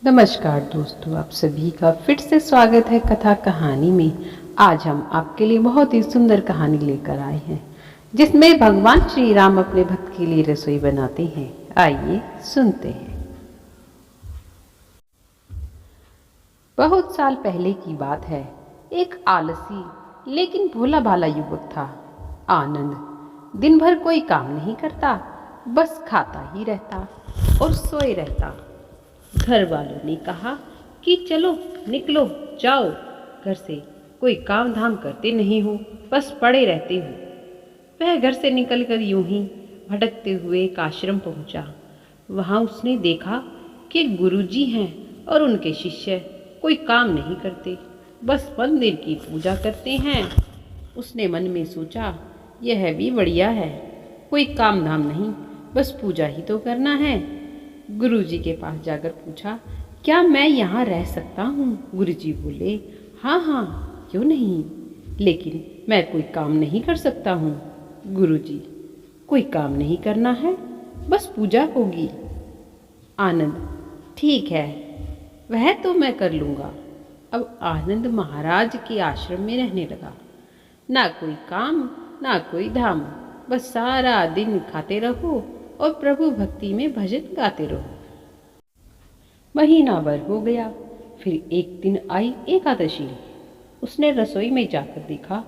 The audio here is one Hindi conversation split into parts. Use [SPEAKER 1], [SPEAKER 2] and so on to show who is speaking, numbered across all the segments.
[SPEAKER 1] नमस्कार दोस्तों, आप सभी का फिर से स्वागत है कथा कहानी में। आज हम आपके लिए बहुत ही सुंदर कहानी लेकर आए हैं जिसमें भगवान श्री राम अपने भक्त के लिए रसोई बनाते हैं। आइए सुनते हैं। बहुत साल पहले की बात है। एक आलसी लेकिन भोला भाला युवक था, आनंद। दिन भर कोई काम नहीं करता, बस खाता ही रहता और सोए रहता। घर वालों ने कहा कि चलो निकलो, जाओ घर से, कोई काम धाम करते नहीं हो, बस पड़े रहते हो। वह घर से निकलकर यूं ही भटकते हुए एक आश्रम पहुंचा। वहां उसने देखा कि गुरुजी हैं और उनके शिष्य कोई काम नहीं करते, बस मंदिर की पूजा करते हैं। उसने मन में सोचा, यह भी बढ़िया है, कोई काम धाम नहीं, बस पूजा ही तो करना है। गुरुजी के पास जाकर पूछा, क्या मैं यहाँ रह सकता हूँ? गुरुजी बोले, हाँ हाँ, क्यों नहीं, लेकिन मैं कोई काम नहीं कर सकता हूँ। गुरुजी, कोई काम नहीं करना है, बस पूजा होगी। आनंद, ठीक है, वह तो मैं कर लूँगा। अब आनंद महाराज के आश्रम में रहने लगा। ना कोई काम ना कोई धाम, बस सारा दिन खाते रहो और प्रभु भक्ति में भजन गाते रहो। महीना भर हो गया। फिर एक दिन आई एकादशी। उसने रसोई में जाकर देखा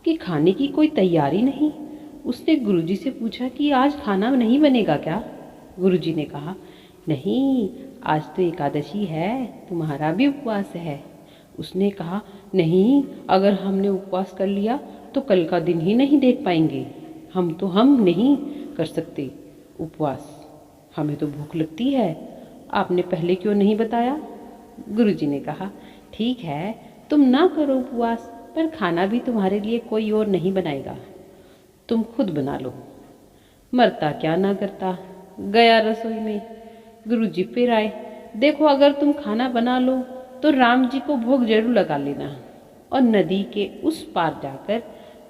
[SPEAKER 1] कि खाने की कोई तैयारी नहीं। उसने गुरुजी से पूछा कि आज खाना नहीं बनेगा क्या? गुरुजी ने कहा, नहीं, आज तो एकादशी है, तुम्हारा भी उपवास है। उसने कहा, नहीं, अगर हमने उपवास कर लिया तो कल का दिन ही नहीं देख पाएंगे। हम नहीं कर सकते उपवास, हमें तो भूख लगती है। आपने पहले क्यों नहीं बताया? गुरुजी ने कहा, ठीक है, तुम ना करो उपवास, पर खाना भी तुम्हारे लिए कोई और नहीं बनाएगा, तुम खुद बना लो। मरता क्या ना करता, गया रसोई में। गुरुजी फिर आए, देखो, अगर तुम खाना बना लो तो राम जी को भोग जरूर लगा लेना और नदी के उस पार जाकर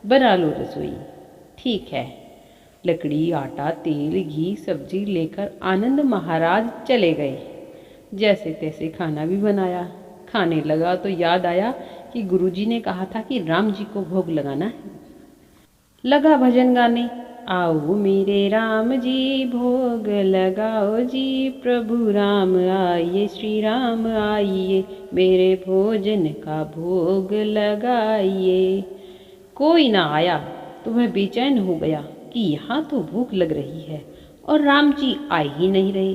[SPEAKER 1] बना लो रसोई। ठीक है। लकड़ी, आटा, तेल, घी, सब्जी लेकर आनंद महाराज चले गए। जैसे तैसे खाना भी बनाया। खाने लगा तो याद आया कि गुरुजी ने कहा था कि राम जी को भोग लगाना है। लगा भजन गाने, आओ मेरे राम जी भोग लगाओ जी, प्रभु राम आइए, श्री राम आइए, मेरे भोजन का भोग लगाइए। कोई ना आया तो वह बेचैन हो गया कि यहाँ तो भूख लग रही है और राम जी आए ही नहीं रहे।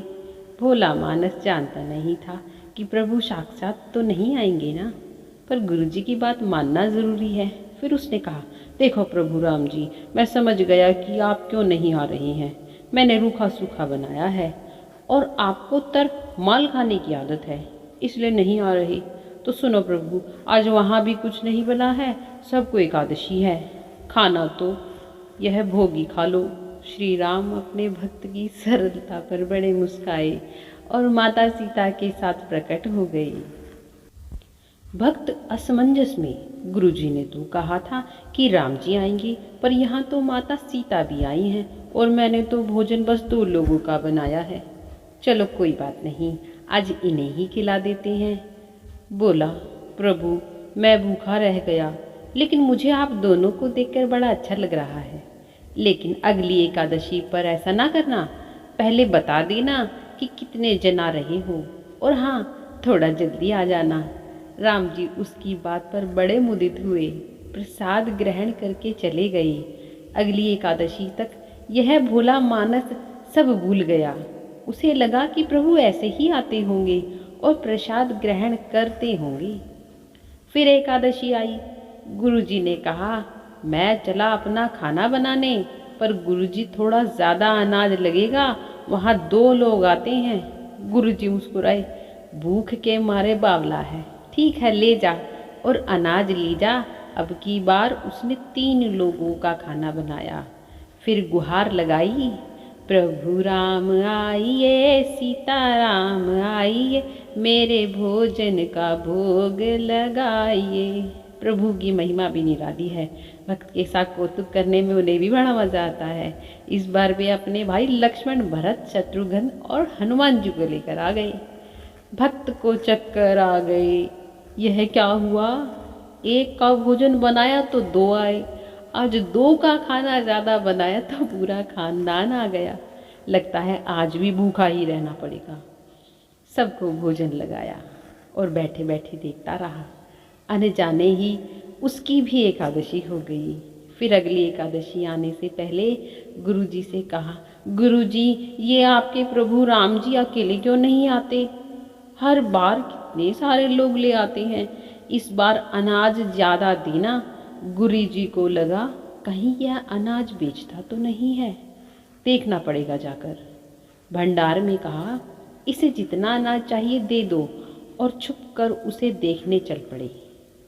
[SPEAKER 1] भोला मानस जानता नहीं था कि प्रभु साक्षात तो नहीं आएंगे ना, पर गुरुजी की बात मानना जरूरी है। फिर उसने कहा, देखो प्रभु राम जी, मैं समझ गया कि आप क्यों नहीं आ रहे हैं। मैंने रूखा सूखा बनाया है और आपको तर्क माल खाने की आदत है, इसलिए नहीं आ रहे। तो सुनो प्रभु, आज वहाँ भी कुछ नहीं बना है, सबको एकादशी है, खाना तो यह भोगी खा लो। श्री राम अपने भक्त की सरलता पर बड़े मुस्काए और माता सीता के साथ प्रकट हो गए। भक्त असमंजस में, गुरुजी ने तो कहा था कि राम जी आएंगे, पर यहाँ तो माता सीता भी आई हैं और मैंने तो भोजन बस 2 लोगों का बनाया है। चलो कोई बात नहीं, आज इन्हें ही खिला देते हैं। बोला, प्रभु मैं भूखा रह गया, लेकिन मुझे आप दोनों को देखकर बड़ा अच्छा लग रहा है। लेकिन अगली एकादशी पर ऐसा ना करना, पहले बता देना कि कितने जन आ रहे हो, और हाँ, थोड़ा जल्दी आ जाना। राम जी उसकी बात पर बड़े मुदित हुए, प्रसाद ग्रहण करके चले गए। अगली एकादशी तक यह भोला मानस सब भूल गया। उसे लगा कि प्रभु ऐसे ही आते होंगे और प्रसाद ग्रहण करते होंगे। फिर एकादशी आई। गुरुजी ने कहा, मैं चला अपना खाना बनाने, पर गुरुजी थोड़ा ज़्यादा अनाज लगेगा, वहाँ 2 लोग आते हैं। गुरुजी मुस्कुराए, भूख के मारे बावला है, ठीक है ले जा और अनाज ले जा। अब की बार उसने 3 लोगों का खाना बनाया। फिर गुहार लगाई, प्रभु राम आइए, सीता राम आइए, मेरे भोजन का भोग लगाइए। प्रभु की महिमा भी निराली है। भक्त के साथ कौतुक करने में उन्हें भी बड़ा मजा आता है। इस बार वे अपने भाई लक्ष्मण, भरत, शत्रुघ्न और हनुमान जी को लेकर आ गए। भक्त को चक्कर आ गए। यह क्या हुआ? एक का भोजन बनाया तो दो आए, आज दो का खाना ज़्यादा बनाया तो पूरा खानदान आ गया। लगता है आज भी भूखा ही रहना पड़ेगा। सबको भोजन लगाया और बैठे बैठे देखता रहा। अनजाने ही उसकी भी एकादशी हो गई। फिर अगली एकादशी आने से पहले गुरुजी से कहा, गुरुजी ये आपके प्रभु राम जी अकेले क्यों नहीं आते? हर बार कितने सारे लोग ले आते हैं, इस बार अनाज ज़्यादा देना। गुरुजी को लगा कहीं यह अनाज बेचता तो नहीं है, देखना पड़ेगा जाकर। भंडार में कहा, इसे जितना अनाज चाहिए दे दो, और छुप कर उसे देखने चल पड़े।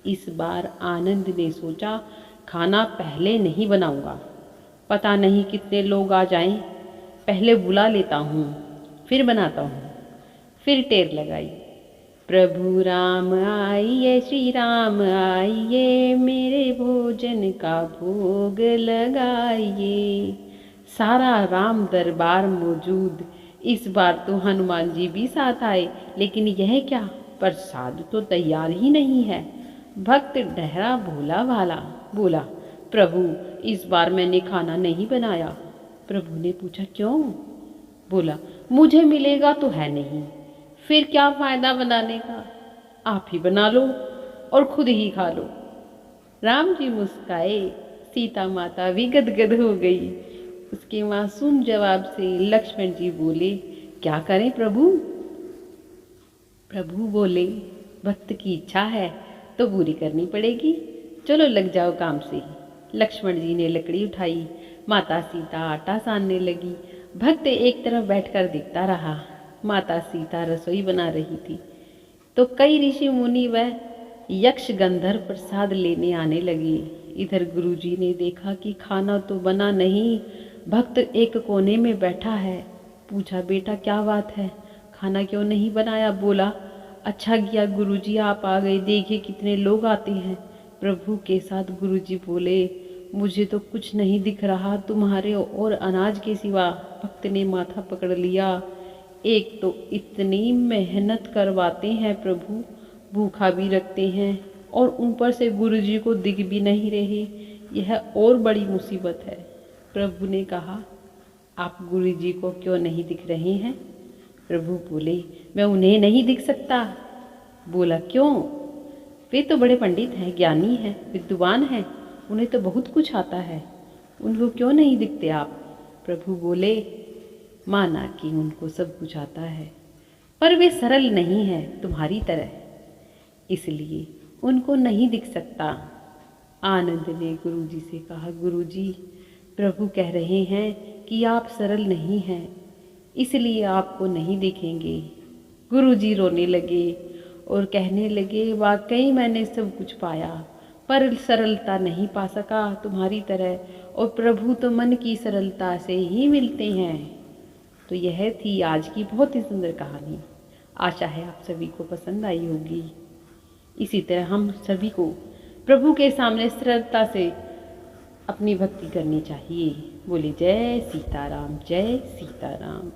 [SPEAKER 1] इस बार आनंद ने सोचा, खाना पहले नहीं बनाऊंगा, पता नहीं कितने लोग आ जाएं, पहले बुला लेता हूँ फिर बनाता हूँ। फिर टेर लगाई, प्रभु राम आइए, श्री राम आइए, मेरे भोजन का भोग लगाइए। सारा राम दरबार मौजूद। इस बार तो हनुमान जी भी साथ आए, लेकिन यह क्या, प्रसाद तो तैयार ही नहीं है। भक्त डहरा भोला भाला बोला, प्रभु इस बार मैंने खाना नहीं बनाया। प्रभु ने पूछा क्यों? बोला, मुझे मिलेगा तो है नहीं, फिर क्या फायदा बनाने का, आप ही बना लो और खुद ही खा लो। राम जी मुस्काए, सीता माता भी गदगद हो गई। उसके मासूम जवाब से लक्ष्मण जी बोले, क्या करें प्रभु? प्रभु बोले, भक्त की इच्छा है तो पूरी करनी पड़ेगी, चलो लग जाओ काम से। लक्ष्मण जी ने लकड़ी उठाई, माता सीता आटा सानने लगी। भक्त एक तरफ बैठकर देखता रहा। माता सीता रसोई बना रही थी तो कई ऋषि मुनि व यक्ष गंधर्व प्रसाद लेने आने लगे। इधर गुरुजी ने देखा कि खाना तो बना नहीं, भक्त एक कोने में बैठा है। पूछा, बेटा क्या बात है, खाना क्यों नहीं बनाया? बोला, अच्छा किया गुरुजी आप आ गए, देखिए कितने लोग आते हैं। प्रभु के साथ गुरुजी बोले, मुझे तो कुछ नहीं दिख रहा तुम्हारे और अनाज के सिवा। भक्त ने माथा पकड़ लिया, एक तो इतनी मेहनत करवाते हैं प्रभु, भूखा भी रखते हैं और ऊपर से गुरुजी को दिख भी नहीं रहे, यह और बड़ी मुसीबत है। प्रभु ने कहा, आप गुरुजी को क्यों नहीं दिख रहे हैं? प्रभु बोले, मैं उन्हें नहीं दिख सकता। बोला, क्यों? वे तो बड़े पंडित हैं, ज्ञानी हैं, विद्वान हैं, उन्हें तो बहुत कुछ आता है, उनको क्यों नहीं दिखते आप? प्रभु बोले, माना कि उनको सब कुछ आता है, पर वे सरल नहीं हैं तुम्हारी तरह, इसलिए उनको नहीं दिख सकता। आनंद ने गुरुजी से कहा, गुरुजी प्रभु कह रहे हैं कि आप सरल नहीं हैं, इसलिए आपको नहीं देखेंगे। गुरुजी रोने लगे और कहने लगे, वाकई मैंने सब कुछ पाया, पर सरलता नहीं पा सका तुम्हारी तरह, और प्रभु तो मन की सरलता से ही मिलते हैं। तो यह थी आज की बहुत ही सुंदर कहानी। आशा है आप सभी को पसंद आई होगी। इसी तरह हम सभी को प्रभु के सामने सरलता से अपनी भक्ति करनी चाहिए। बोले जय सीताराम, जय सीताराम।